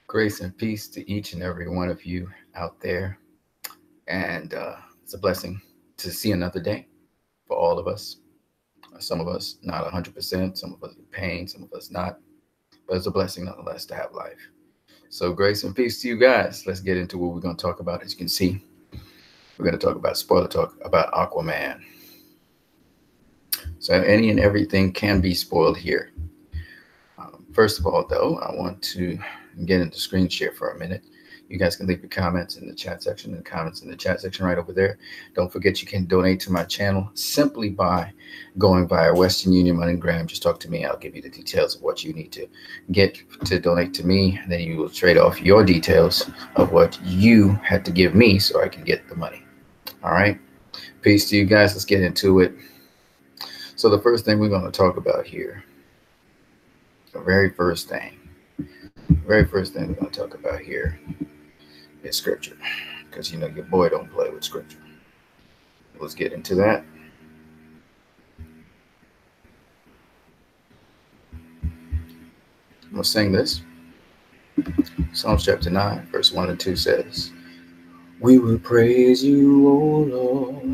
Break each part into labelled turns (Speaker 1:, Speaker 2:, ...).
Speaker 1: Grace and peace to each and every one of you out there. And it's a blessing to see another day for all of us. Some of us not 100%, some of us in pain, some of us not. But it's a blessing nonetheless to have life. So, grace and peace to you guys. Let's get into what we're going to talk about. As you can see, we're going to talk about spoiler talk about Aquaman. So, any and everything can be spoiled here. First of all, though, I want to get into screen share for a minute. You guys can leave your comments in the chat section, and comments in the chat section right over there. Don't forget you can donate to my channel simply by going via Western Union, MoneyGram. Just talk to me. I'll give you the details of what you need to get to donate to me. And then you will trade off your details of what you had to give me so I can get the money. All right. Peace to you guys. Let's get into it. So the first thing we're going to talk about here, the very first thing we're going to talk about here is scripture, because you know your boy don't play with scripture. Let's get into that. I'm going to sing this. Psalms chapter 9 verse 1 and 2 says, "We will praise you, O Lord,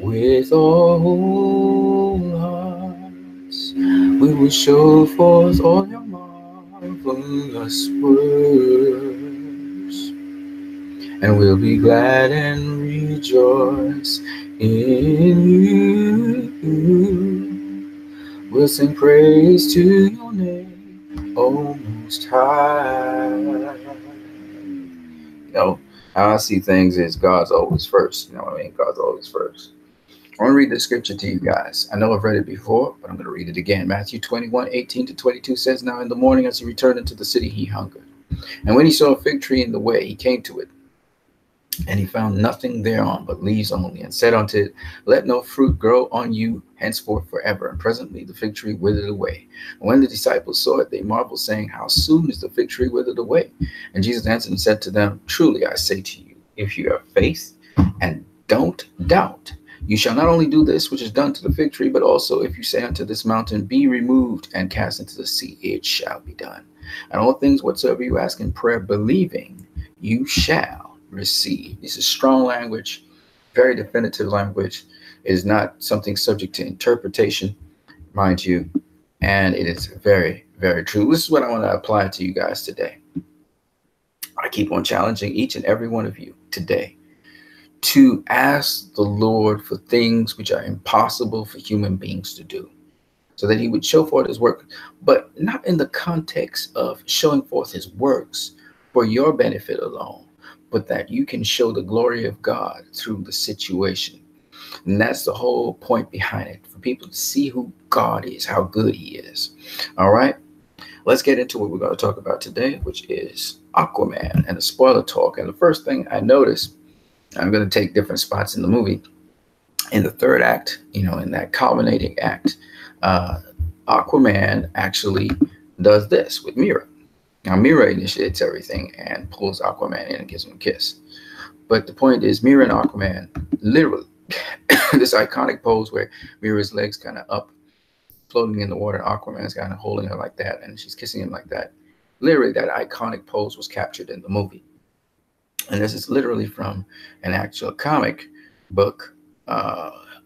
Speaker 1: with our whole hearts. We will show forth all your marvelous works, and we'll be glad and rejoice in you. We'll sing praise to your name, O Most High." You know, how I see things is God's always first. You know what I mean? God's always first. I want to read the scripture to you guys. I know I've read it before, but I'm going to read it again. Matthew 21:18-22 says, "Now in the morning as he returned into the city, he hungered. And when he saw a fig tree in the way, he came to it. And he found nothing thereon but leaves only, and said unto it, Let no fruit grow on you henceforth forever. And presently the fig tree withered away. And when the disciples saw it, they marveled, saying, How soon is the fig tree withered away? And Jesus answered and said to them, Truly I say to you, if you have faith and don't doubt, you shall not only do this which is done to the fig tree, but also if you say unto this mountain, Be removed and cast into the sea, it shall be done. And all things whatsoever you ask in prayer, believing, you shall receive." This is strong language, very definitive language. It is not something subject to interpretation, mind you, and it is very, very true. This is what I want to apply to you guys today. I keep on challenging each and every one of you today to ask the Lord for things which are impossible for human beings to do, so that he would show forth his work, but not in the context of showing forth his works for your benefit alone, but that you can show the glory of God through the situation. And that's the whole point behind it, for people to see who God is, how good he is. All right, let's get into what we're going to talk about today, which is Aquaman and the spoiler talk. And the first thing I noticed, I'm going to take different spots in the movie. In the third act, you know, in that culminating act, Aquaman actually does this with Mera. Now, Mera initiates everything and pulls Aquaman in and gives him a kiss. But the point is, Mera and Aquaman, literally, this iconic pose where Mera's legs kind of up, floating in the water, Aquaman's kind of holding her like that, and she's kissing him like that. Literally, that iconic pose was captured in the movie. And this is literally from an actual comic book,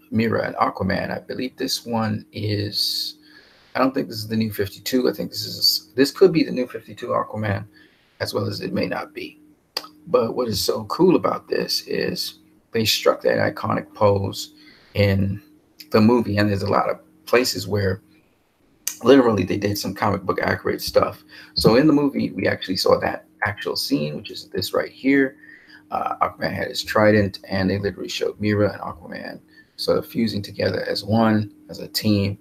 Speaker 1: Mera and Aquaman. I believe this one is... I don't think this is the new 52. I think this could be the new 52 Aquaman, as well as it may not be. But what is so cool about this is they struck that iconic pose in the movie, and there's a lot of places where literally they did some comic book accurate stuff. So in the movie, we actually saw that actual scene, which is this right here. Aquaman had his trident, and they literally showed Mera and Aquaman sort of fusing together as one, as a team.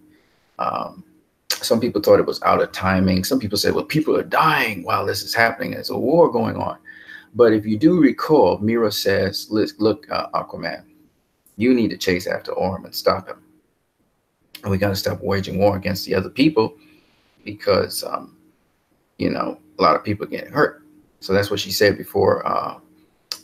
Speaker 1: Some people thought it was out of timing. Some people said, well, people are dying while this is happening. There's a war going on. But if you do recall, Mera says, look, Aquaman, you need to chase after Orm and stop him. And we got to stop waging war against the other people, because, you know, a lot of people are getting hurt. So that's what she said before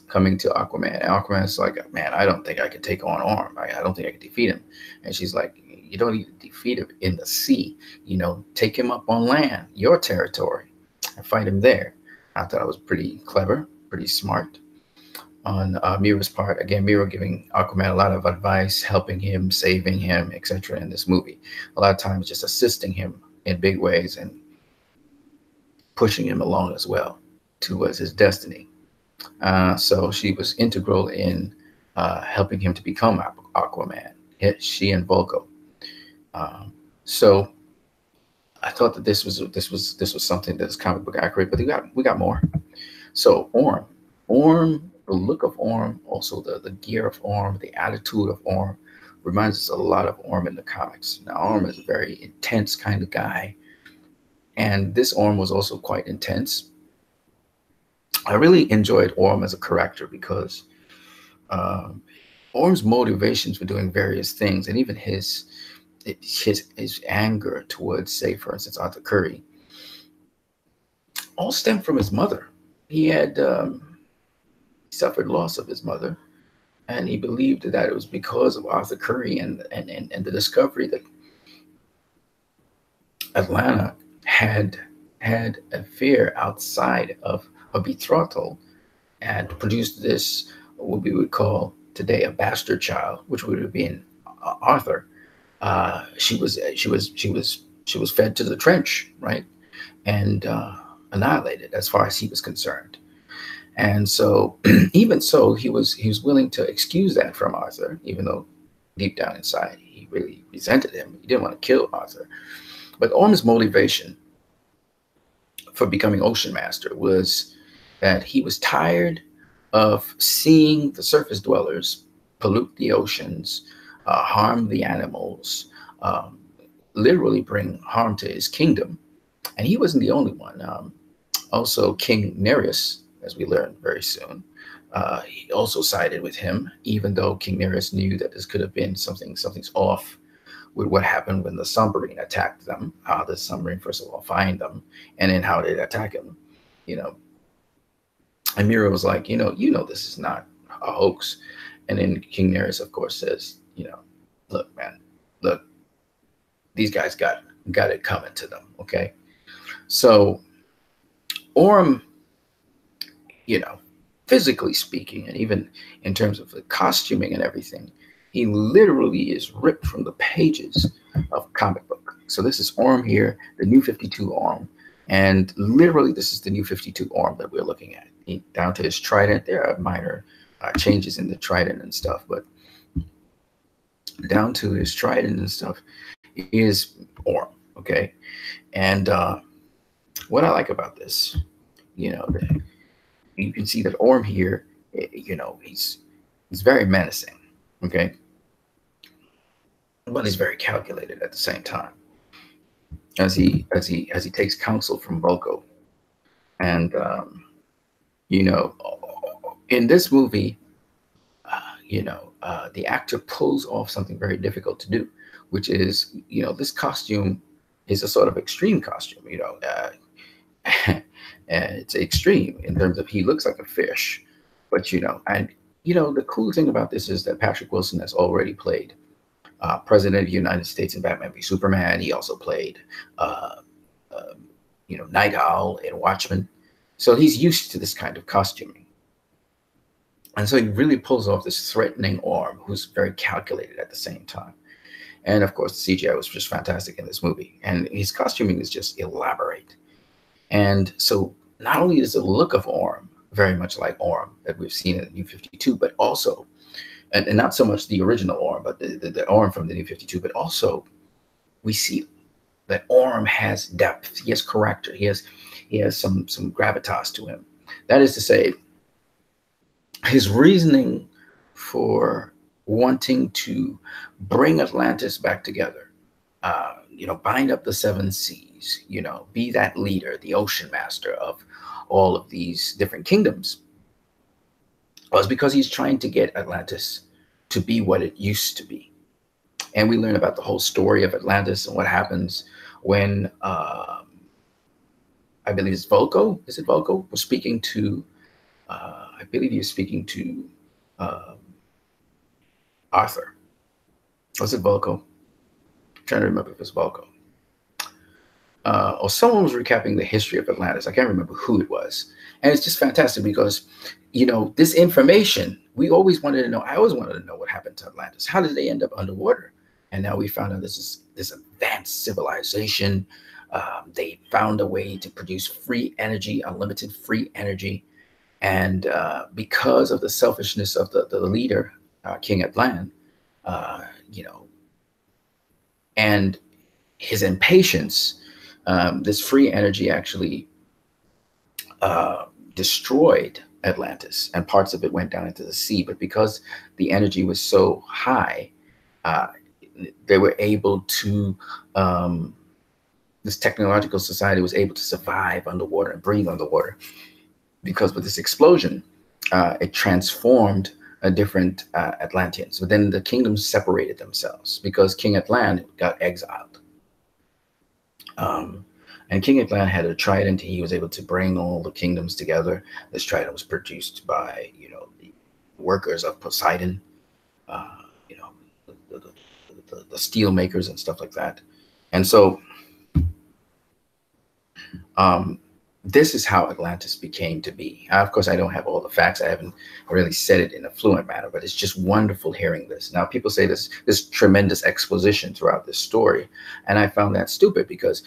Speaker 1: coming to Aquaman. And Aquaman's like, man, I don't think I can take on Orm. I don't think I can defeat him. And she's like, you don't need to defeat him in the sea. You know, take him up on land, your territory, and fight him there. I thought it was pretty clever, pretty smart on Mira's part. Again, Mira giving Aquaman a lot of advice, helping him, saving him, etc. in this movie. A lot of times just assisting him in big ways and pushing him along as well towards his destiny. So she was integral in helping him to become Aquaman. She and Volko. So I thought that this was something that's comic book accurate, but we got more. So Orm, the look of Orm, also the gear of Orm, the attitude of Orm reminds us a lot of Orm in the comics. Now Orm is a very intense kind of guy, and this Orm was also quite intense. I really enjoyed Orm as a character because Orm's motivations for doing various things, and even his anger towards, say, for instance, Arthur Curry, all stemmed from his mother. He had suffered loss of his mother, and he believed that it was because of Arthur Curry and the discovery that Atlanta had a affair outside of a betrothal and produced this, what we would call today a bastard child, which would have been Arthur. She was fed to the trench, right, and annihilated as far as he was concerned. And so, even so, he was willing to excuse that from Arthur, even though deep down inside he really resented him. He didn't want to kill Arthur. But Orm's motivation for becoming Ocean Master was that he was tired of seeing the surface dwellers pollute the oceans, harm the animals, literally bring harm to his kingdom. And he wasn't the only one. Also, King Nereus, as we learned very soon, he also sided with him, even though King Nereus knew that this could have been something's off with what happened when the submarine attacked them. How the submarine, first of all, find them, and then how they attack him. You know, and Mira was like, this is not a hoax. And then King Nereus, of course, says, look, man, look, these guys got it coming to them. Okay, so Orm, physically speaking, and even in terms of the costuming and everything, he literally is ripped from the pages of comic book. So this is Orm here, the New 52 Orm, and literally this is the New 52 Orm that we're looking at. Down to his trident, there are minor changes in the trident and stuff, but down to his trident and stuff is Orm. Okay, and what I like about this, you can see that Orm here, he's very menacing. Okay, but he's very calculated at the same time, as he takes counsel from Volko. And in this movie, the actor pulls off something very difficult to do, which is, this costume is a sort of extreme costume. It's extreme in terms of he looks like a fish, but the cool thing about this is that Patrick Wilson has already played President of the United States in Batman v Superman. He also played Night Owl in Watchmen, so he's used to this kind of costuming, and so he really pulls off this threatening Orm who's very calculated at the same time. And of course, the CGI was just fantastic in this movie, and his costuming is just elaborate. And so not only is the look of Orm very much like Orm that we've seen in the New 52, but also, and not so much the original Orm, but the Orm from the New 52, but also we see that Orm has depth. He has character. He has some gravitas to him. That is to say, his reasoning for wanting to bring Atlantis back together, bind up the seven seas, be that leader, the ocean master of all of these different kingdoms, was because he's trying to get Atlantis to be what it used to be. And we learn about the whole story of Atlantis and what happens when, I believe it's Volko. Is it Volko? Was speaking to, I believe he was speaking to Arthur. Was it Volko? I'm trying to remember if it was Volko. or someone was recapping the history of Atlantis. I can't remember who it was. And it's just fantastic because, this information, we always wanted to know. I always wanted to know what happened to Atlantis. How did they end up underwater? And now we found out this advanced civilization. They found a way to produce free energy, unlimited free energy. And because of the selfishness of the leader, King Atlan, you know, and his impatience, this free energy actually destroyed Atlantis, and parts of it went down into the sea. But because the energy was so high, they were able to, this technological society was able to survive underwater and breathe underwater, because with this explosion, it transformed a different Atlanteans. But then the kingdoms separated themselves because King Atlan got exiled. And King Atlan had a trident. He was able to bring all the kingdoms together. This trident was produced by, the workers of Poseidon, the steel makers and stuff like that. And so this is how Atlantis became to be. Of course, I don't have all the facts. I haven't really said it in a fluent manner, but it's just wonderful hearing this. Now, people say this tremendous exposition throughout this story, and I found that stupid, because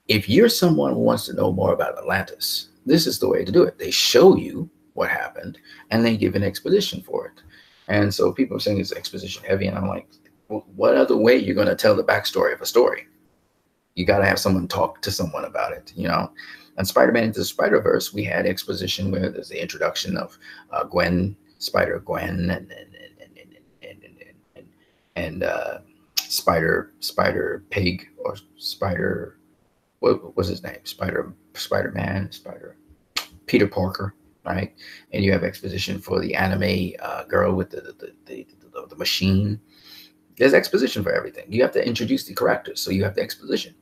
Speaker 1: if you're someone who wants to know more about Atlantis, this is the way to do it. They show you what happened, and they give an exposition for it. And so people are saying it's exposition heavy, and I'm like, well, what other way you're going to tell the backstory of a story? You got to have someone talk to someone about it, And Spider-Man Into the Spider-Verse, we had exposition where there's the introduction of Gwen, Spider-Gwen, and Spider-Pig, or Spider, what was his name? Spider-Man, Peter Parker, right? And you have exposition for the anime girl with the machine. There's exposition for everything. You have to introduce the characters, so you have the exposition.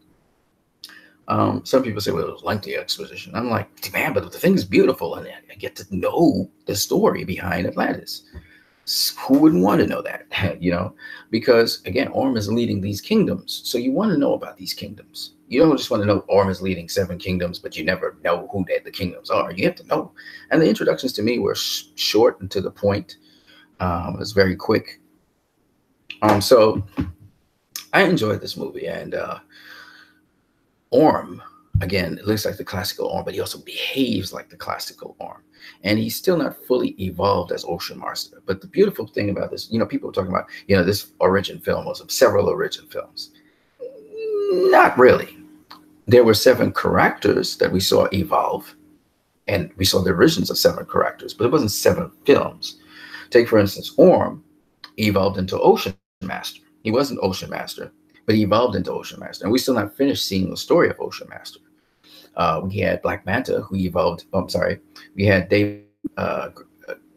Speaker 1: Some people say, well, it was lengthy exposition. I'm like, man, but the thing is beautiful, and I get to know the story behind Atlantis. Who wouldn't want to know that, Because, again, Orm is leading these kingdoms, so you want to know about these kingdoms. You don't just want to know Orm is leading 7 kingdoms, but you never know who the kingdoms are. You have to know. And the introductions to me were short and to the point. It was very quick. So I enjoyed this movie, and Orm, again, it looks like the classical Orm, but he also behaves like the classical Orm. And he's still not fully evolved as Ocean Master. But the beautiful thing about this, people are talking about, this origin film was several origin films. Not really. There were 7 characters that we saw evolve, and we saw the origins of 7 characters, but it wasn't 7 films. Take, for instance, Orm evolved into Ocean Master. He wasn't Ocean Master, but he evolved into Ocean Master. And we still not finished seeing the story of Ocean Master. We had Black Manta, who evolved. Oh, I'm sorry. We had David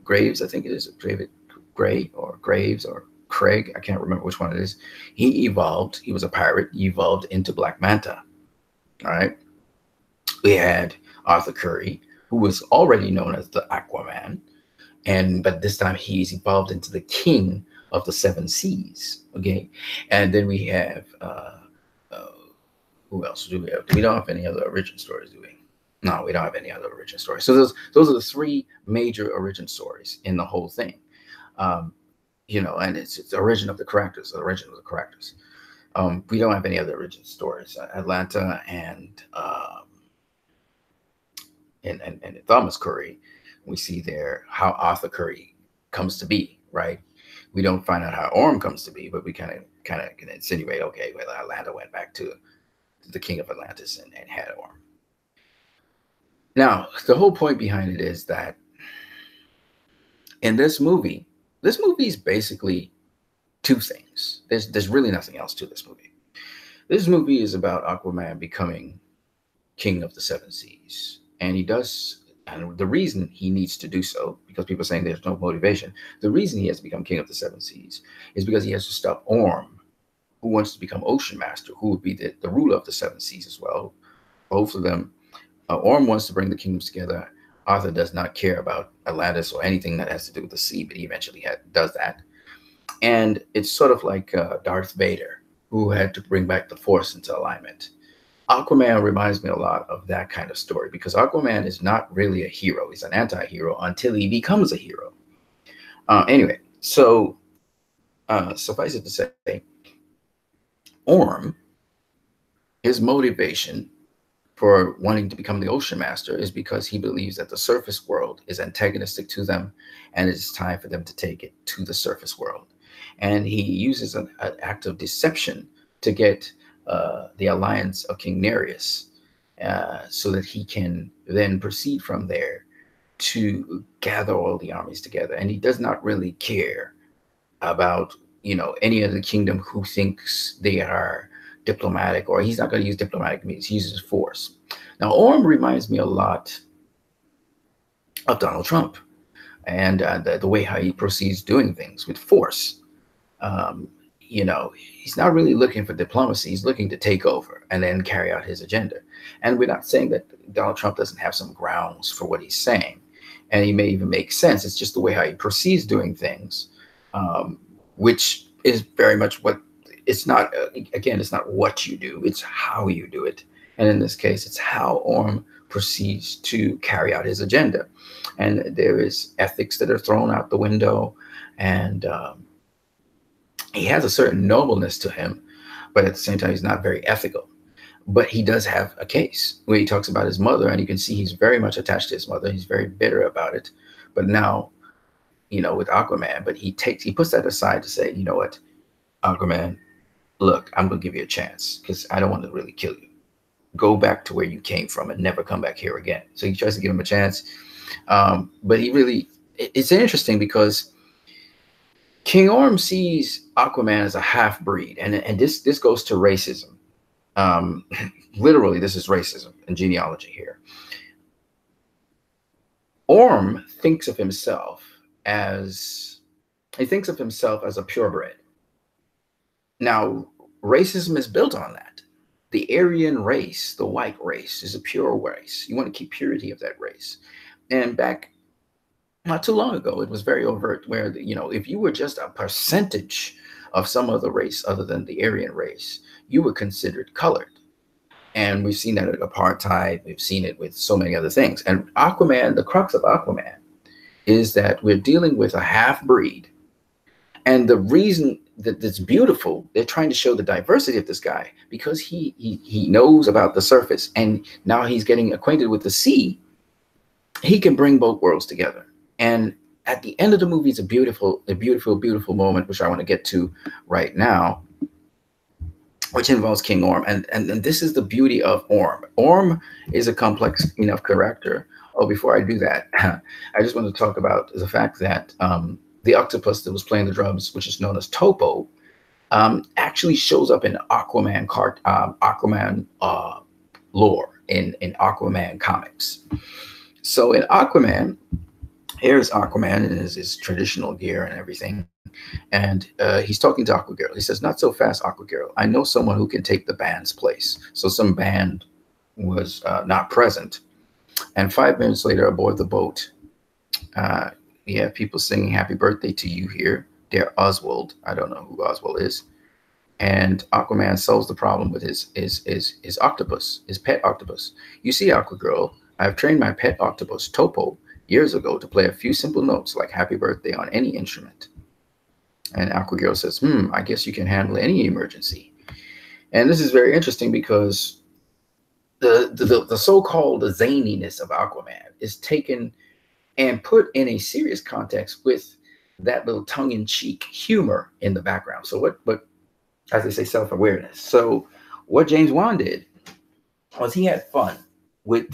Speaker 1: Graves, I think it is. David Gray or Graves or Craig. I can't remember which one it is. He evolved. He was a pirate. He evolved into Black Manta. All right. We had Arthur Curry, who was already known as the Aquaman. But this time he's evolved into the King of the 7 Seas. Okay. And then we have who else do we have? We don't have any other origin stories, do we? No, we don't have any other origin stories. So those are the 3 major origin stories in the whole thing. And it's the origin of the characters, we don't have any other origin stories. Atlanta and Thomas Curry, we see there how Arthur Curry comes to be, right? We don't find out how Orm comes to be, but we kind of can insinuate, okay, well, Atlanta went back to the king of Atlantis and had Orm. Now, the whole point behind it is that in this movie is basically 2 things. There's really nothing else to this movie. This movie is about Aquaman becoming king of the 7 seas. And he does, and the reason he needs to do so, because people are saying there's no motivation, the reason he has to become king of the 7 seas is because he has to stop Orm, who wants to become Ocean Master, who would be the ruler of the 7 seas as well. Both of them. Orm wants to bring the kingdoms together. Arthur does not care about Atlantis or anything that has to do with the sea, but he eventually does that. And it's sort of like Darth Vader, who had to bring back the Force into alignment. Aquaman reminds me a lot of that kind of story because Aquaman is not really a hero. He's an anti-hero until he becomes a hero. Anyway, so suffice it to say, Orm, his motivation for wanting to become the ocean master is because he believes that the surface world is antagonistic to them and it's time for them to take it to the surface world. And he uses an act of deception to get the alliance of King Nereus so that he can then proceed from there to gather all the armies together. And he does not really care about, any of the kingdom who thinks they are diplomatic, or he's not going to use diplomatic means. He uses force. Now, Orm reminds me a lot of Donald Trump and the way how he proceeds doing things with force. He's not really looking for diplomacy. He's looking to take over and then carry out his agenda. And we're not saying that Donald Trump doesn't have some grounds for what he's saying. And he may even make sense. It's just the way how he proceeds doing things, which is very much what it's not. Again, it's not what you do. It's how you do it. And in this case, it's how Orm proceeds to carry out his agenda. And there is ethics that are thrown out the window. And he has a certain nobleness to him, but at the same time, he's not very ethical. But he does have a case where he talks about his mother, and you can see he's very much attached to his mother. He's very bitter about it. But now, with Aquaman, but he puts that aside to say, you know what, Aquaman, look, I'm going to give you a chance because I don't want to really kill you. Go back to where you came from and never come back here again. So he tries to give him a chance. But it's interesting because King Orm sees Aquaman as a half-breed. And this goes to racism. Literally, this is racism and genealogy here. Orm thinks of himself as a purebred. Now, racism is built on that. The Aryan race, the white race, is a pure race. You want to keep purity of that race. And back not too long ago, it was very overt where, if you were just a percentage of some other race other than the Aryan race, you were considered colored. And we've seen that at apartheid. We've seen it with so many other things. And Aquaman, the crux of Aquaman, is that we're dealing with a half-breed. And the reason that it's beautiful, they're trying to show the diversity of this guy because he knows about the surface. And now he's getting acquainted with the sea. He can bring both worlds together. And at the end of the movie, it's a beautiful, beautiful moment, which I want to get to right now, which involves King Orm. And this is the beauty of Orm. Orm is a complex enough character. Oh, before I do that, I just want to talk about the fact that the octopus that was playing the drums, which is known as Topo, actually shows up in Aquaman lore in Aquaman comics. So in Aquaman, here's Aquaman in his traditional gear and everything. And he's talking to Aquagirl. He says, "Not so fast, Aquagirl. I know someone who can take the band's place." So some band was not present. And 5 minutes later, aboard the boat, we have people singing "Happy Birthday to You" here. They're Oswald. I don't know who Oswald is. And Aquaman solves the problem with his octopus, his pet octopus. "You see, Aquagirl, I've trained my pet octopus, Topo, years ago to play a few simple notes like Happy Birthday on any instrument." And Aquagirl says, "I guess you can handle any emergency." And this is very interesting because the so-called zaniness of Aquaman is taken and put in a serious context with that little tongue-in-cheek humor in the background. So what as they say, self-awareness. So what James Wan did was he had fun with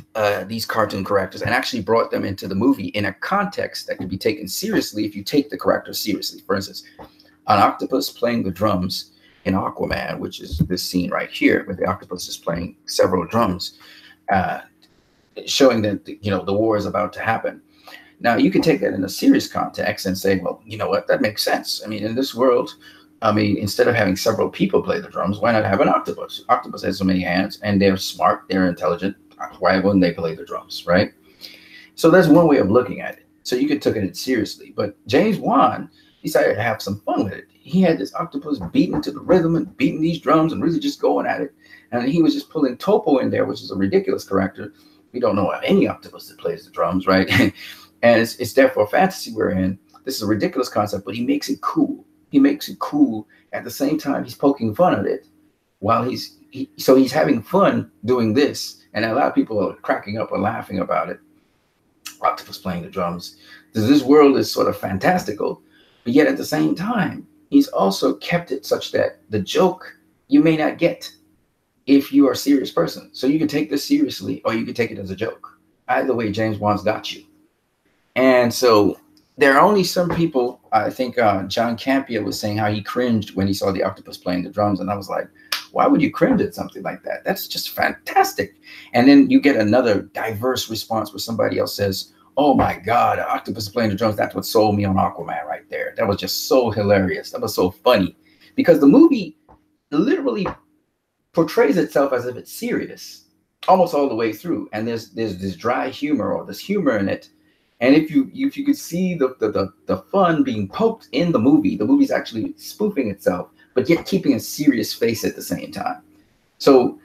Speaker 1: these cartoon characters and actually brought them into the movie in a context that could be taken seriously if you take the characters seriously. For instance, an octopus playing the drums in Aquaman, which is this scene right here, where the octopus is playing several drums, showing that the war is about to happen. Now, you can take that in a serious context and say, well, you know what, that makes sense. I mean, in this world, instead of having several people play the drums, why not have an octopus? Octopus has so many hands, and they're smart, they're intelligent. Why wouldn't they play the drums, right? So that's one way of looking at it. So you could take it seriously. But James Wan decided to have some fun with it. he had this octopus beating to the rhythm and beating these drums and really just going at it. And he was just pulling Topo in there, which is a ridiculous character. We don't know any octopus that plays the drums, right? And it's therefore a fantasy we're in. This is a ridiculous concept, but he makes it cool. He makes it cool at the same time he's poking fun at it, while he's having fun doing this, and a lot of people are cracking up or laughing about it. Octopus playing the drums. This world is sort of fantastical, but yet at the same time, he's also kept it such that the joke you may not get if you are a serious person. So you can take this seriously, or you can take it as a joke. Either way, James Wan's got you. And so there are only some people. I think John Campia was saying how he cringed when he saw the octopus playing the drums, and I was like, why would you cringe at something like that? That's just fantastic. And then you get another diverse response where somebody else says, oh my God, an octopus playing the drums. That's what sold me on Aquaman right there. That was just so hilarious. That was so funny, because the movie literally portrays itself as if it's serious almost all the way through. And there's this dry humor, or this humor in it. And if you could see the fun being poked in the movie's actually spoofing itself, but yet keeping a serious face at the same time. So,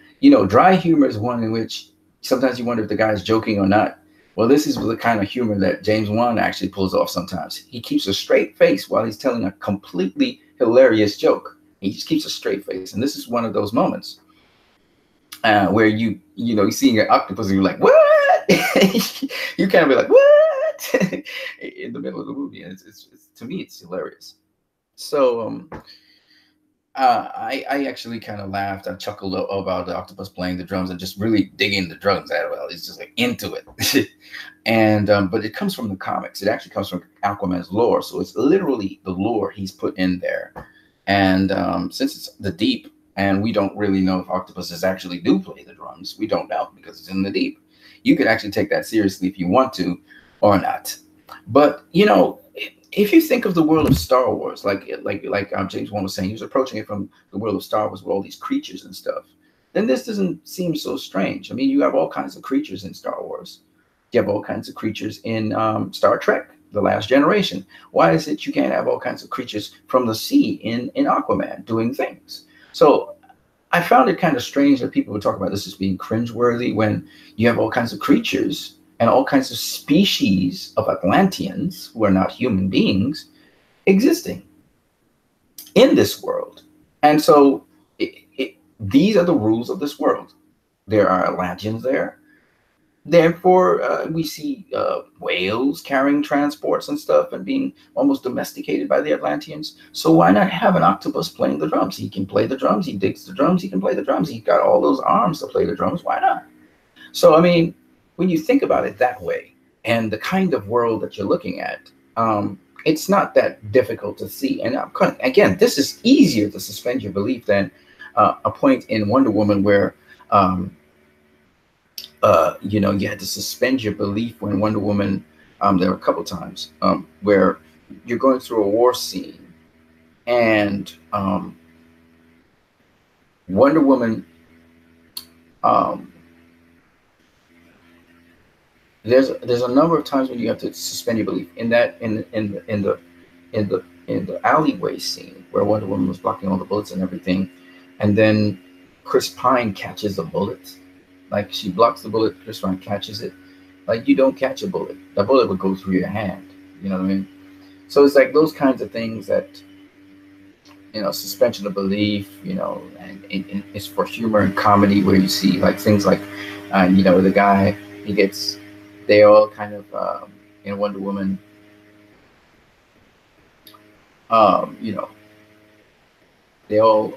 Speaker 1: dry humor is one in which sometimes you wonder if the guy's joking or not. Well, this is the kind of humor that James Wan actually pulls off sometimes. He keeps a straight face while he's telling a completely hilarious joke. He just keeps a straight face. And this is one of those moments where you're seeing an octopus and you're like, what? You kind of be like, what? In the middle of the movie. And it's to me, it's hilarious. So, I actually kind of laughed. I chuckled about the octopus playing the drums and just really digging the drums at it. Well, he's just like into it. And but it comes from the comics. It actually comes from Aquaman's lore. So it's literally the lore he's put in there. And since it's the deep, and we don't really know if octopuses actually do play the drums, we don't know because it's in the deep. You could actually take that seriously if you want to or not. But if you think of the world of Star Wars, like James Wan was saying, he was approaching it from the world of Star Wars with all these creatures and stuff, then this doesn't seem so strange. I mean, you have all kinds of creatures in Star Wars. You have all kinds of creatures in Star Trek, The Last Generation. Why is it you can't have all kinds of creatures from the sea in Aquaman doing things? So I found it kind of strange that people would talk about this as being cringeworthy when you have all kinds of creatures and all kinds of species of Atlanteans who are not human beings existing in this world. And so these are the rules of this world. There are Atlanteans there. Therefore, we see whales carrying transports and stuff and being almost domesticated by the Atlanteans. So why not have an octopus playing the drums? He can play the drums. He digs the drums. He can play the drums. He's got all those arms to play the drums. Why not? So, I mean, when you think about it that way, and the kind of world that you're looking at, it's not that difficult to see. And again, this is easier to suspend your belief than a point in Wonder Woman where, you had to suspend your belief when Wonder Woman, there were a couple times where you're going through a war scene and Wonder Woman, there's a number of times when you have to suspend your belief in that in the alleyway scene where Wonder Woman was blocking all the bullets and everything, and then Chris Pine catches a bullet. Like, she blocks the bullet, Chris Pine catches it. Like, you don't catch a bullet. The bullet would go through your hand. You know what I mean? So it's like those kinds of things that, suspension of belief, and it's for humor and comedy where you see like things like, the guy, they all kind of, in Wonder Woman, they all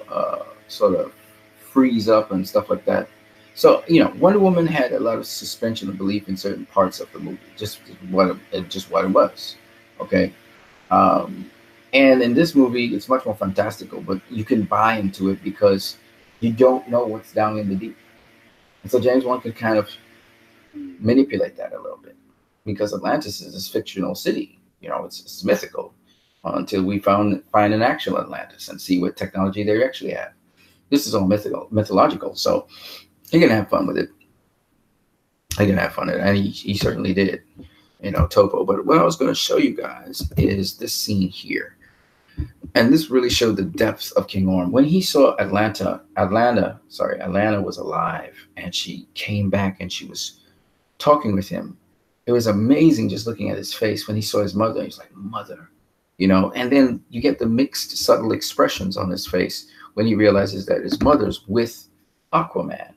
Speaker 1: sort of freeze up and stuff like that. So, Wonder Woman had a lot of suspension of belief in certain parts of the movie, just what it was, okay? And in this movie, it's much more fantastical, but you can buy into it because you don't know what's down in the deep. And so James Wan could kind of manipulate that a little bit because Atlantis is this fictional city, it's mythical until we find an actual Atlantis and see what technology they actually have. This is all mythological, so you're gonna have fun with it. You're gonna have fun with it, and he certainly did, Topo. But what I was going to show you guys is this scene here. And this really showed the depths of King Orm. When he saw Atlanta was alive, and she came back and she was talking with him. It was amazing just looking at his face when he saw his mother. He's like, mother, and then you get the mixed, subtle expressions on his face when he realizes that his mother's with Aquaman.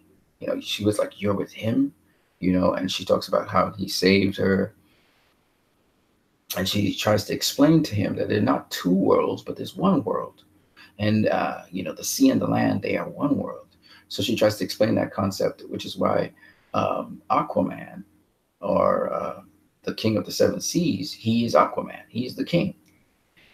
Speaker 1: She was like, you're with him, and she talks about how he saved her. And she tries to explain to him that they're not two worlds, but there's one world. And, the sea and the land, they are one world. So she tries to explain that concept, which is why Aquaman, or the king of the seven seas, he is Aquaman. He's the king.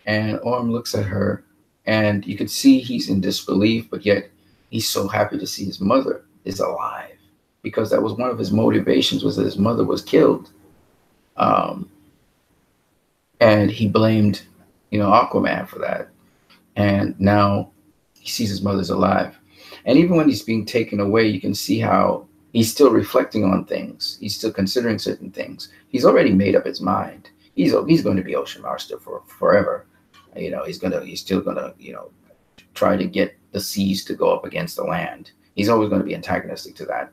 Speaker 1: And Orm looks at her, and you can see he's in disbelief, but yet he's so happy to see his mother is alive, because that was one of his motivations, was that his mother was killed. And he blamed, Aquaman for that. And now he sees his mother's alive. And even when he's being taken away, you can see how he's still reflecting on things. He's still considering certain things. He's already made up his mind. He's going to be Ocean Master for forever. He's still gonna, try to get the seas to go up against the land. He's always going to be antagonistic to that.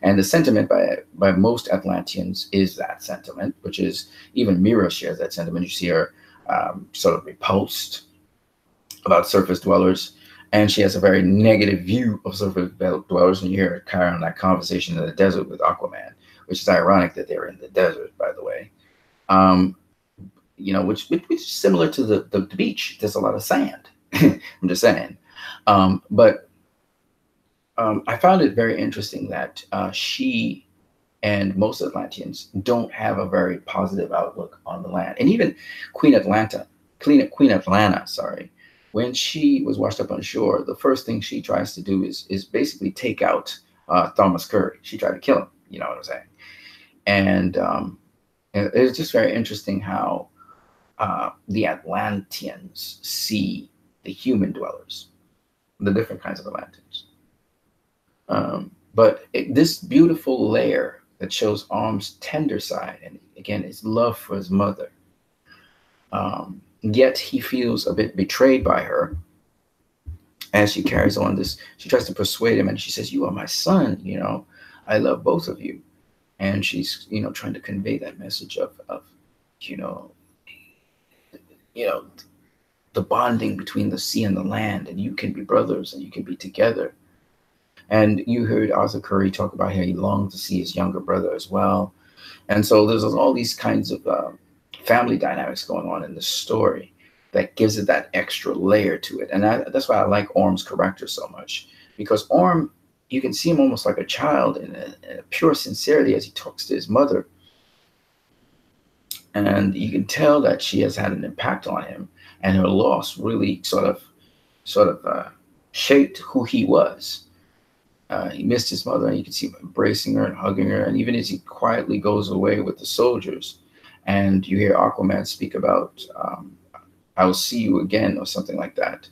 Speaker 1: And the sentiment by most Atlanteans is that sentiment, which is, even Mira shares that sentiment. You see her sort of repulsed about surface dwellers, and she has a very negative view of surface dwellers, and you hear her carry on that conversation in the desert with Aquaman, which is ironic that they're in the desert, by the way. Which is similar to the beach. There's a lot of sand. I'm just saying. But I found it very interesting that she and most Atlanteans don't have a very positive outlook on the land. And even Queen Atlanta, when she was washed up on shore, the first thing she tries to do is basically take out Thomas Curry. She tried to kill him, you know what I'm saying? And it's just very interesting how the Atlanteans see the human dwellers, the different kinds of Atlanteans. But this beautiful layer that shows Orm's tender side, and again, his love for his mother. Yet he feels a bit betrayed by her as she carries on this. She tries to persuade him, and she says, "You are my son. I love both of you." And she's, trying to convey that message of the bonding between the sea and the land, and you can be brothers and you can be together. And you heard Arthur Curry talk about how he longed to see his younger brother as well. And so there's all these kinds of family dynamics going on in the story that gives it that extra layer to it. And that's why I like Orm's character so much, because Orm, you can see him almost like a child in a pure sincerity as he talks to his mother. And you can tell that she has had an impact on him, and her loss really sort of shaped who he was. He missed his mother, and you can see him embracing her and hugging her. And even as he quietly goes away with the soldiers, and you hear Aquaman speak about, "I will see you again," or something like that.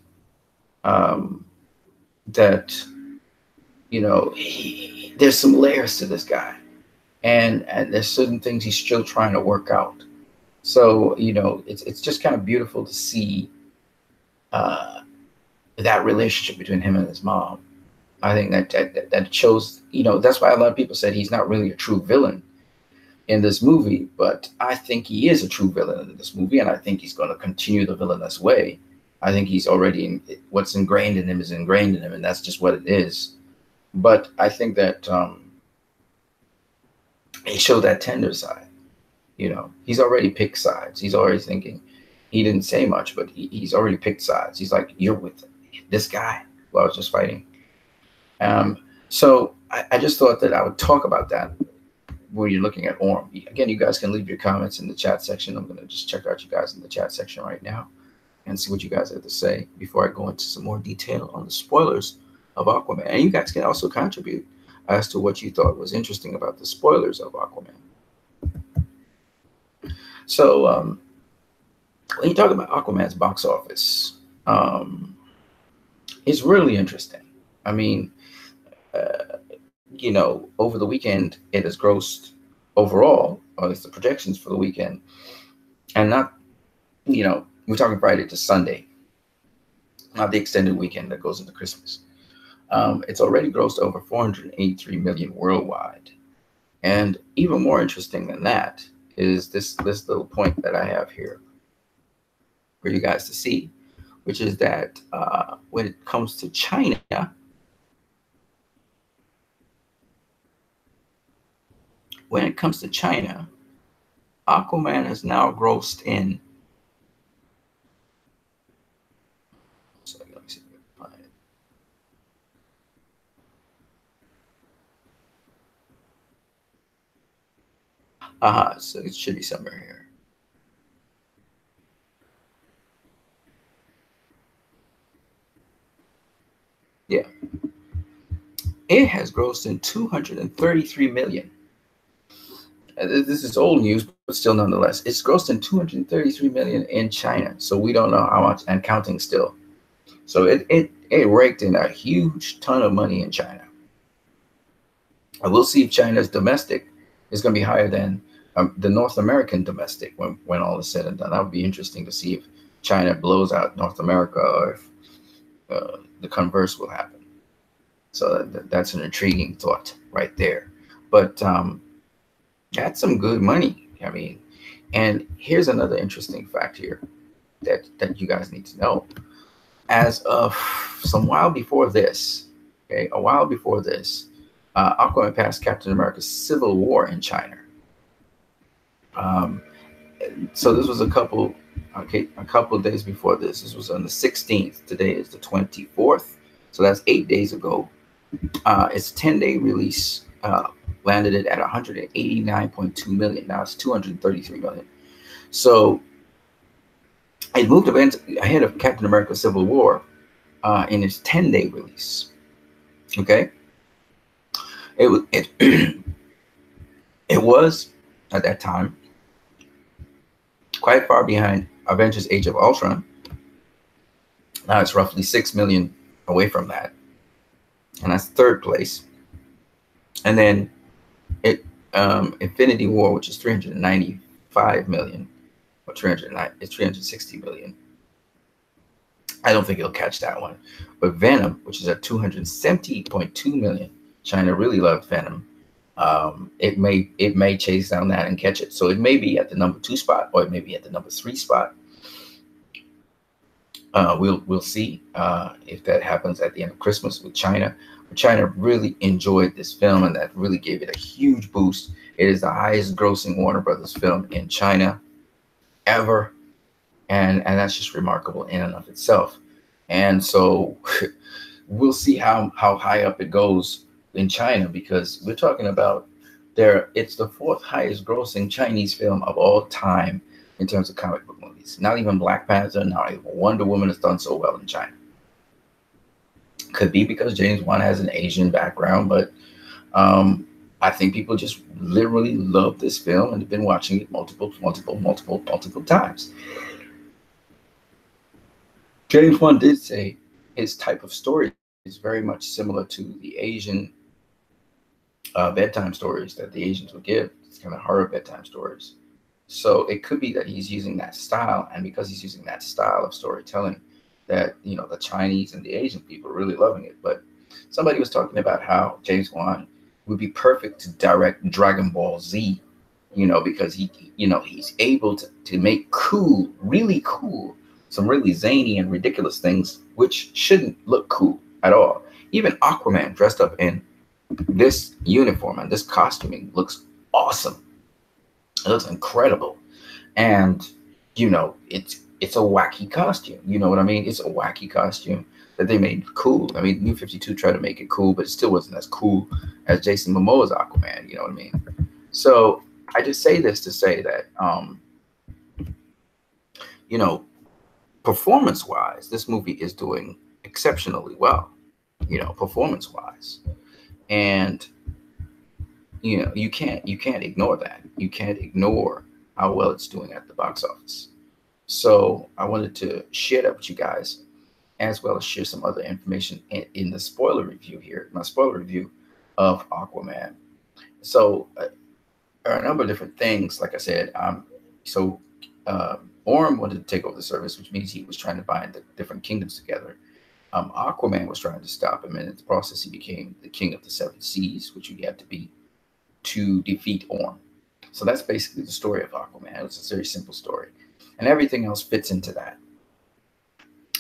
Speaker 1: There's some layers to this guy, and there's certain things he's still trying to work out. So it's just kind of beautiful to see that relationship between him and his mom. I think that shows, that's why a lot of people said he's not really a true villain in this movie, but I think he is a true villain in this movie, and I think he's going to continue the villainous way. I think he's already, what's ingrained in him is ingrained in him, and that's just what it is. But I think that he showed that tender side. He's already picked sides. He's already thinking. He didn't say much, but he's already picked sides. He's like, "You're with this guy who I was just fighting." So I just thought that I would talk about that when you're looking at Orm. Again, you guys can leave your comments in the chat section. I'm going to just check out you guys in the chat section right now and see what you guys have to say before I go into some more detail on the spoilers of Aquaman. And you guys can also contribute as to what you thought was interesting about the spoilers of Aquaman. So when you talk about Aquaman's box office, it's really interesting. I mean, over the weekend, it has grossed overall, or it's the projections for the weekend, and not, we're talking Friday to Sunday. not the extended weekend that goes into Christmas. It's already grossed over 483 million worldwide. And even more interesting than that is this little point that I have here for you guys to see, which is that when it comes to China, Aquaman has now grossed in. So let me see if I can find it. So it should be somewhere here. Yeah, it has grossed in 233 million. This is old news, but still nonetheless, it's grossed in 233 million in China. So we don't know how much, and counting still. So it raked in a huge ton of money in China. And we'll see if China's domestic is going to be higher than the North American domestic when all is said and done. That would be interesting to see if China blows out North America, or if the converse will happen. So that's an intriguing thought right there. But that's some good money. I mean, and here's another interesting fact here that you guys need to know. As of some while before this, okay, a while before this, Aquaman passed Captain America's Civil War in China. So this was a couple of days before this. This was on the 16th. Today is the 24th. So that's 8 days ago. Its 10-day release landed it at 189.2 million. Now it's 233 million. So it moved ahead of Captain America Civil War in its 10-day release. Okay. It was at that time quite far behind Avengers Age of Ultron. Now it's roughly 6 million away from that. And that's third place. And then Infinity War, which is 395 million, or 360 million. I don't think it'll catch that one. But Venom, which is at 270.2 million, China really loved Venom. It may chase down that and catch it. So it may be at the number 2 spot, or it may be at the number 3 spot. We'll see if that happens at the end of Christmas with China. But China really enjoyed this film, and that really gave it a huge boost. It is the highest grossing Warner Brothers film in China ever. And that's just remarkable in and of itself. And so we'll see how high up it goes in China, because we're talking about it's the 4th highest grossing Chinese film of all time in terms of comic book movies. Not even Black Panther, not even Wonder Woman has done so well in China. Could be because James Wan has an Asian background, but I think people just literally love this film and have been watching it multiple times. James Wan did say his type of story is very much similar to the Asian bedtime stories that the Asians would give. It's kind of horror bedtime stories. So it could be that he's using that style, and because he's using that style of storytelling, that the Chinese and the Asian people are really loving it. But somebody was talking about how James Wan would be perfect to direct Dragon Ball Z, because he's able to make really cool, some really zany and ridiculous things, which shouldn't look cool at all. Even Aquaman dressed up in this uniform and this costuming looks awesome. It looks incredible. And, it's a wacky costume. You know what I mean? It's a wacky costume that they made cool. I mean, New 52 tried to make it cool, but it still wasn't as cool as Jason Momoa's Aquaman. You know what I mean? So I just say this to say that, performance-wise, this movie is doing exceptionally well, performance-wise. And, you can't ignore that. You can't ignore how well it's doing at the box office. So I wanted to share that with you guys, as well as share some other information in the spoiler review here, my spoiler review of Aquaman. So there are a number of different things, like I said. Orm wanted to take over the service, which means he was trying to bind the different kingdoms together. Aquaman was trying to stop him, and in the process, he became the king of the seven seas, which you had to be to defeat Orm. So that's basically the story of Aquaman. It's a very simple story, and everything else fits into that.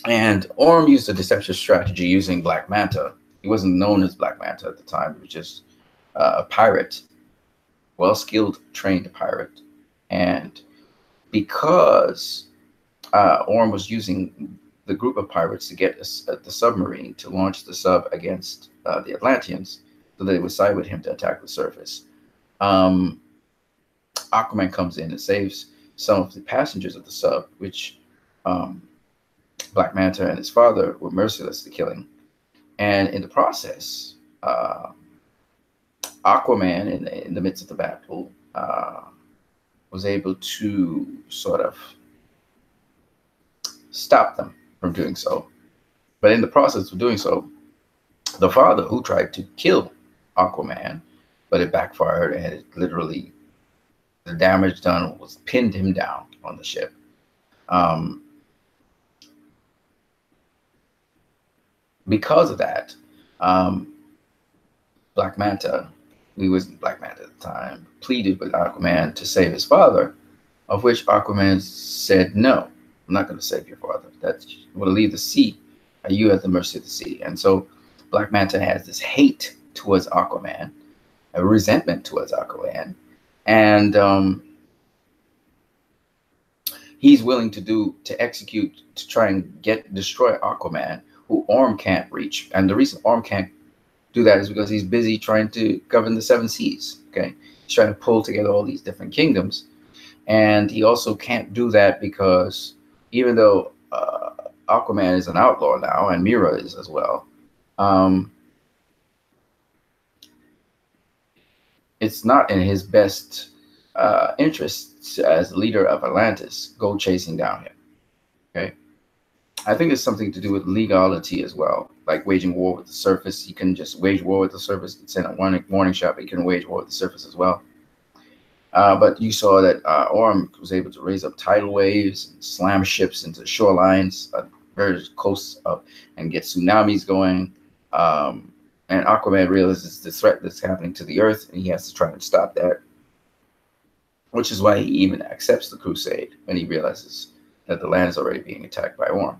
Speaker 1: And Orm used a deception strategy using Black Manta. He wasn't known as Black Manta at the time. He was just a pirate, well-skilled, trained pirate. And because Orm was using the group of pirates to get the submarine to launch the sub against the Atlanteans, so they would side with him to attack the surface. Aquaman comes in and saves some of the passengers of the sub, which Black Manta and his father were mercilessly killing. And in the process, Aquaman, in the midst of the battle, was able to sort of stop them from doing so. But in the process of doing so, the father, who tried to kill Aquaman, but it backfired, and it literally, the damage done was pinned him down on the ship. Because of that, Black Manta, he wasn't Black Manta at the time, pleaded with Aquaman to save his father, of which Aquaman said, no, I'm not going to save your father. That's, I'm going to leave the sea. Are you at the mercy of the sea? And so Black Manta has this hate towards Aquaman, a resentment towards Aquaman, and he's willing to execute, to try and destroy Aquaman, who Orm can't reach. And the reason Orm can't do that is because he's busy trying to govern the seven seas. Okay, he's trying to pull together all these different kingdoms, and he also can't do that because even though Aquaman is an outlaw now, and Mira is as well, it's not in his best interests as leader of Atlantis go chasing down him. Okay, I think it's something to do with legality as well, like waging war with the surface. You can just wage war with the surface. It's in a warning shot, but you can wage war with the surface as well. But you saw that Orm was able to raise up tidal waves and slam ships into shorelines very close up and get tsunamis going. And Aquaman realizes the threat that's happening to the Earth, and he has to try and stop that, which is why he even accepts the crusade when he realizes that the land is already being attacked by Orm.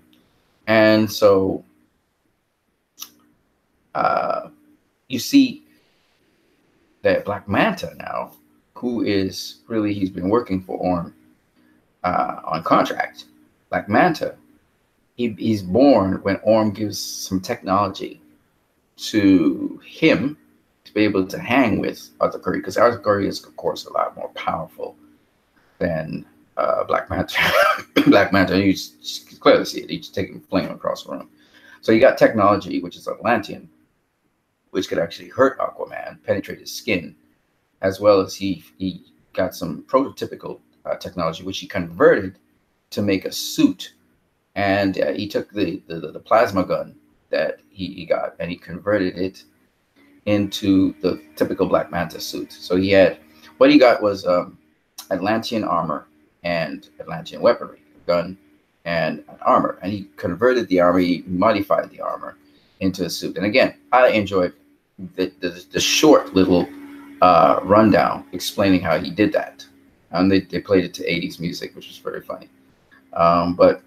Speaker 1: And so you see that Black Manta now, who is really, he's been working for Orm on contract. Black Manta, he's born when Orm gives some technology to him to be able to hang with Arthur Curry, because Arthur Curry is, of course, a lot more powerful than Black Manta. Black Manta, you clearly see it. He's taking flame across the room. So you got technology, which is Atlantean, which could actually hurt Aquaman, penetrate his skin, as well as he got some prototypical technology, which he converted to make a suit. And he took the plasma gun that he got, and he converted it into the typical Black Manta suit. So he had, what he got was Atlantean armor and Atlantean weaponry, a gun and an armor. And he converted the armor, he modified the armor into a suit. And again, I enjoyed the short little rundown explaining how he did that. And they played it to 80s music, which was very funny. But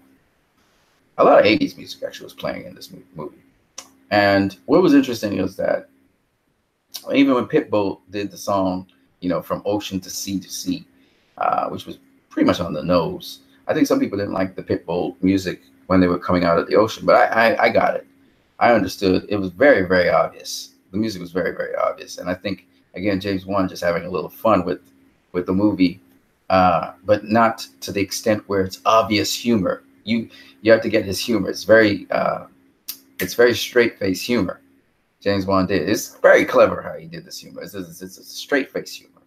Speaker 1: a lot of 80s music actually was playing in this movie. And what was interesting is that even when Pitbull did the song, you know, From Ocean to Sea, which was pretty much on the nose, I think some people didn't like the Pitbull music when they were coming out of the ocean, but I got it. I understood. It was very, very obvious. The music was very, very obvious. And I think, again, James Wan just having a little fun with the movie, but not to the extent where it's obvious humor. You have to get his humor. It's very straight-faced humor. James Wan did. It's very clever how he did this humor. It's a straight-faced humor.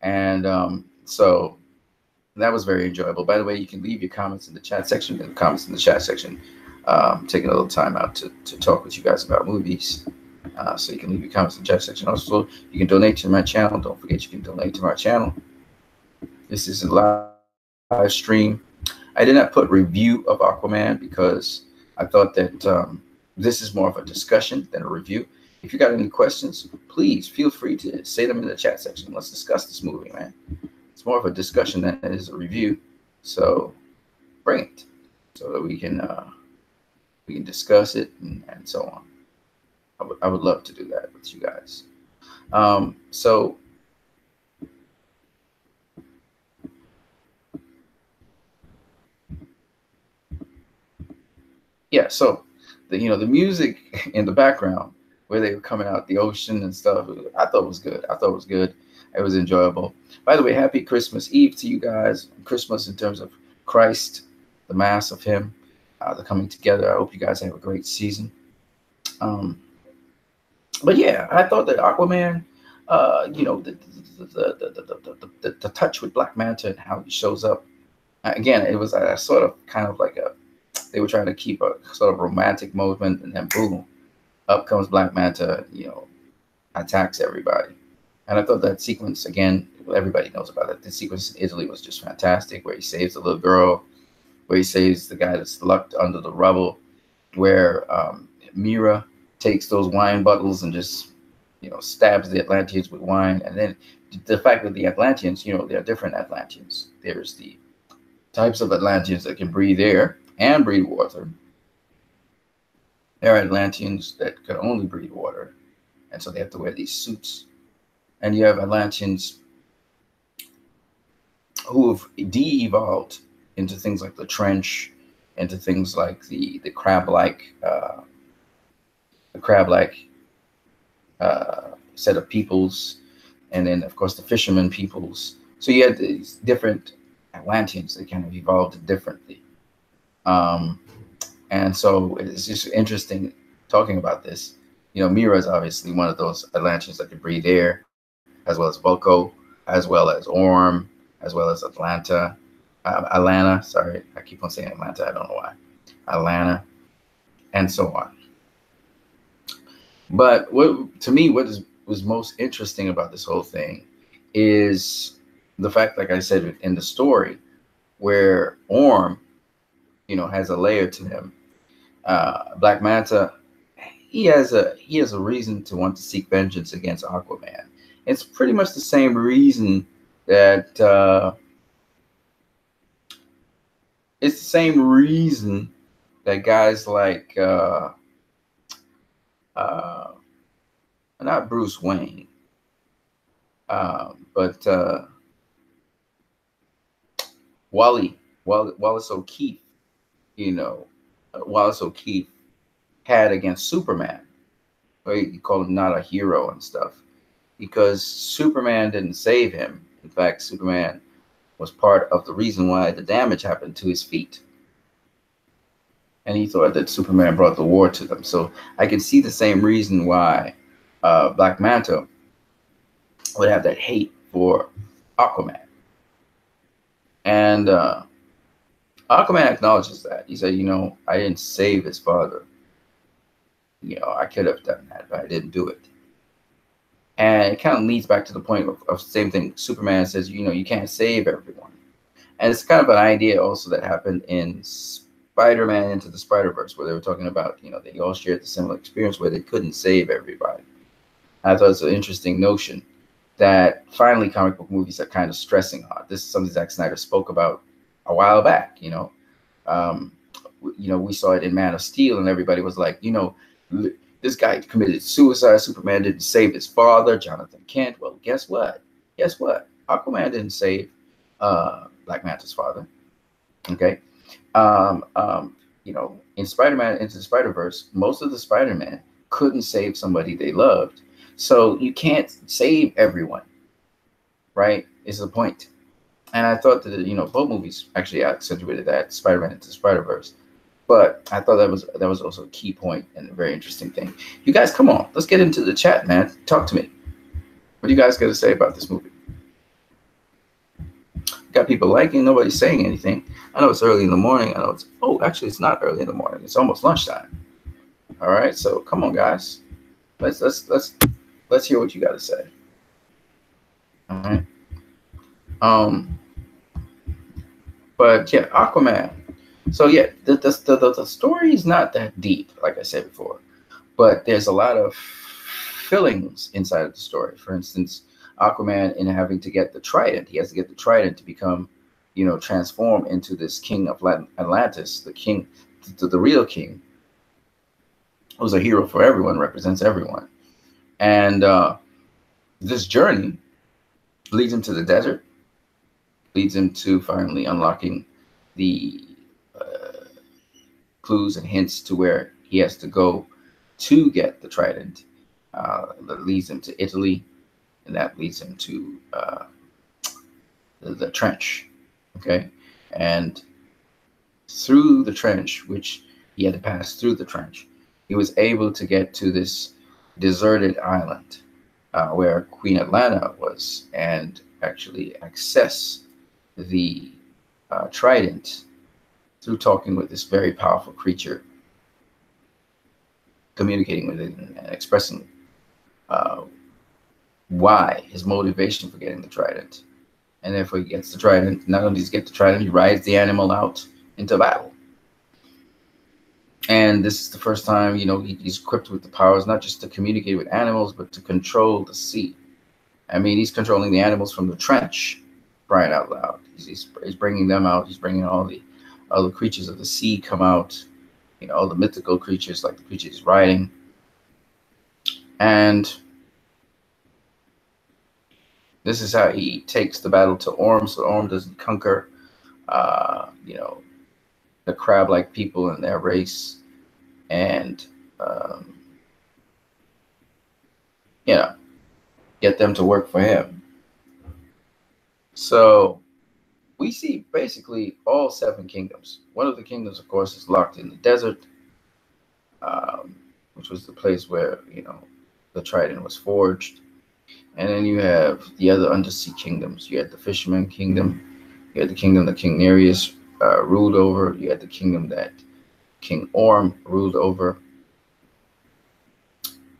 Speaker 1: And so that was very enjoyable. By the way, you can leave your comments in the chat section. Taking a little time out to talk with you guys about movies. So you can leave your comments in the chat section. Also, you can donate to my channel. Don't forget you can donate to my channel. This is a live stream. I did not put review of Aquaman because I thought that This is more of a discussion than a review. If you got any questions, please feel free to say them in the chat section. Let's discuss this movie, man. It's more of a discussion than it is a review. So bring it so that we can discuss it and so on. I would love to do that with you guys. So yeah, so the music in the background where they were coming out the ocean and stuff, I thought it was good. It was enjoyable. By the way, happy Christmas Eve to you guys. Christmas in terms of Christ, the mass of him, the coming together. I hope you guys have a great season. But yeah, I thought that Aquaman, the touch with Black Manta and how he shows up. Again, it was a sort of kind of like they were trying to keep a sort of romantic moment, and then boom, up comes Black Manta, attacks everybody. And I thought that sequence, again, everybody knows about it. The sequence in Italy was just fantastic, where he saves the little girl, where he saves the guy that's locked under the rubble, where Mira takes those wine bottles and just, stabs the Atlanteans with wine. And then the fact that the Atlanteans, there are different Atlanteans. There's the types of Atlanteans that can breathe air and breathe water. There are Atlanteans that can only breathe water, and so they have to wear these suits. And you have Atlanteans who have de-evolved into things like the trench, into things like the crab-like set of peoples, and then of course the fisherman peoples. So you had these different Atlanteans that kind of evolved differently. And so it's just interesting talking about this. Mira is obviously one of those Atlanteans that can breathe air, as well as Vulko, as well as Orm, as well as Alana. Sorry, I keep on saying Atlanta. I don't know why. Alana, and so on. But to me, what was most interesting about this whole thing is the fact, like I said, in the story, where Orm, has a layer to him. Black Manta, he has a reason to want to seek vengeance against Aquaman. It's pretty much the same reason that guys like not Bruce Wayne, but Wallace O'Keefe, Wallace O'Keefe had against Superman. You call him not a hero and stuff, because Superman didn't save him. In fact, Superman was part of the reason why the damage happened to his feet. And he thought that Superman brought the war to them. So I can see the same reason why Black Manta would have that hate for Aquaman. And Aquaman acknowledges that. He said, I didn't save his father. I could have done that, but I didn't do it. And it kind of leads back to the point of same thing. Superman says, you can't save everyone. And it's kind of an idea also that happened in Spider-Man Into the Spider-Verse, where they were talking about, they all shared the similar experience where they couldn't save everybody. I thought it was an interesting notion that finally comic book movies are kind of stressing on. This is something Zack Snyder spoke about a while back. We saw it in Man of Steel, and everybody was like, this guy committed suicide. Superman didn't save his father, Jonathan Kent. Well, guess what? Aquaman didn't save Black Manta's father. Okay. In Spider-Man Into the Spider-Verse, most of the Spider-Man couldn't save somebody they loved. So you can't save everyone, right? Is the point. And I thought that, both movies actually accentuated that, Spider-Man Into the Spider-Verse. But I thought that was also a key point and a very interesting thing. You guys, come on, let's get into the chat, man. Talk to me. What do you guys got to say about this movie? Got people liking, nobody's saying anything. I know it's early in the morning. I know actually it's not early in the morning. It's almost lunchtime. All right, so come on, guys. Let's hear what you got to say. All right. But yeah, Aquaman. So yeah, the story is not that deep, like I said before, but there's a lot of fillings inside of the story. For instance, Aquaman, in having to get the trident, he has to get the trident to become, transform into this king of Atlantis, the king, the real king, who's a hero for everyone, represents everyone. And this journey leads him to the desert, leads him to finally unlocking the clues and hints to where he has to go to get the trident. That leads him to Italy, and that leads him to the trench. Okay, and through the trench, which he had to pass through the trench, he was able to get to this deserted island where Queen Atlanta was, and actually access the trident through talking with this very powerful creature, communicating with it and expressing uh, why, his motivation for getting the trident. And therefore he gets the trident. Not only does he get the trident, he rides the animal out into battle. And this is the first time, he's equipped with the powers, not just to communicate with animals, but to control the sea. I mean, he's controlling the animals from the trench, crying out loud. He's bringing them out. He's bringing all the creatures of the sea come out, all the mythical creatures, like the creatures he's riding. And this is how he takes the battle to Orm, so Orm doesn't conquer, the crab-like people in their race, and get them to work for him. So we see basically all 7 kingdoms. One of the kingdoms, of course, is locked in the desert, which was the place where the trident was forged. And then you have the other undersea kingdoms. You had the Fisherman Kingdom. You had the kingdom that King Nereus ruled over. You had the kingdom that King Orm ruled over.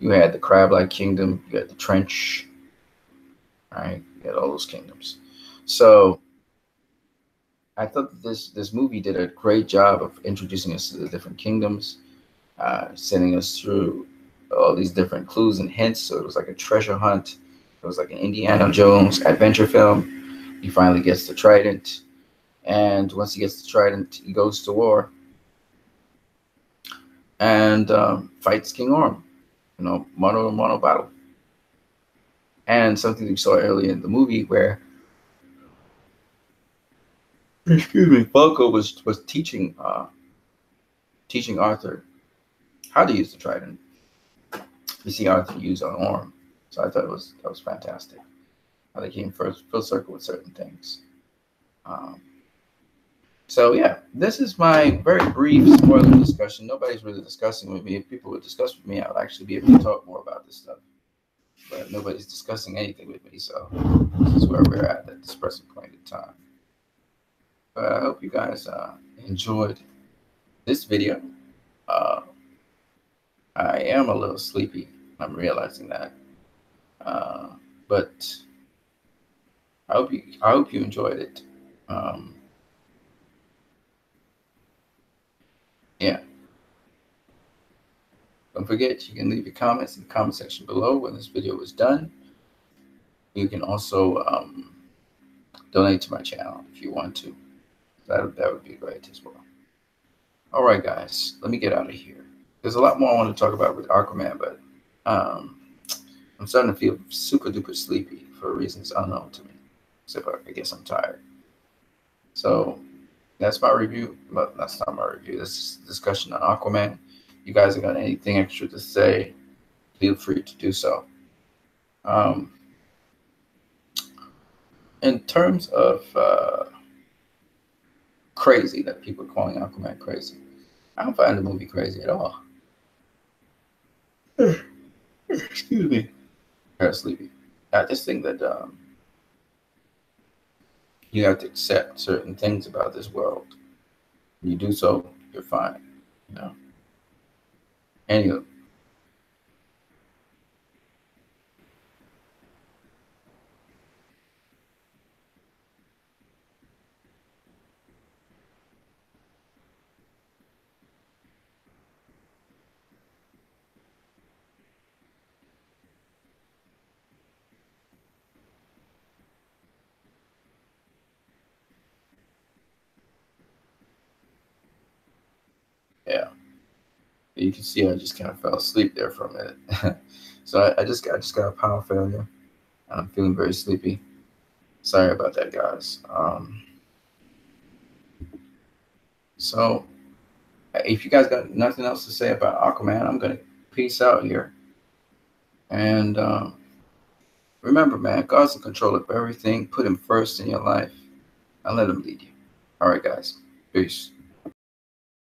Speaker 1: You had the Crab-like Kingdom. You had the Trench. Right? You had all those kingdoms. So I thought that this movie did a great job of introducing us to the different kingdoms, sending us through all these different clues and hints. So it was like a treasure hunt. It was like an Indiana Jones adventure film. He finally gets the trident, and once he gets the trident, he goes to war and fights King Orm. Mono to mono battle. And something we saw earlier in the movie where, Falco was teaching Arthur how to use the trident. We see Arthur use on Orm, so I thought that was fantastic. How they came full circle with certain things. So yeah, this is my very brief spoiler discussion. Nobody's really discussing with me. If people would discuss with me, I would actually be able to talk more about this stuff. But nobody's discussing anything with me, so this is where we're at this present point in time. But I hope you guys enjoyed this video. I am a little sleepy. I'm realizing that. But I hope you enjoyed it. Yeah. Don't forget, you can leave your comments in the comment section below when this video is done. You can also donate to my channel if you want to. That would be great as well. All right, guys, let me get out of here. There's a lot more I want to talk about with Aquaman, but I'm starting to feel super duper sleepy for reasons unknown to me. So I guess I'm tired. So that's my review. But that's not my review. This is discussion on Aquaman. You guys have got anything extra to say, feel free to do so. In terms of crazy, that people are calling Aquaman crazy, I don't find the movie crazy at all. Excuse me. I'm sleepy. I just think that you have to accept certain things about this world. When you do so, you're fine. Anyway. You can see I just kind of fell asleep there for a minute. So I just got a power failure, and I'm feeling very sleepy. Sorry about that, guys. So if you guys got nothing else to say about Aquaman, I'm gonna peace out here. And remember, man, God's in control of everything. Put Him first in your life, and let Him lead you. All right, guys. Peace.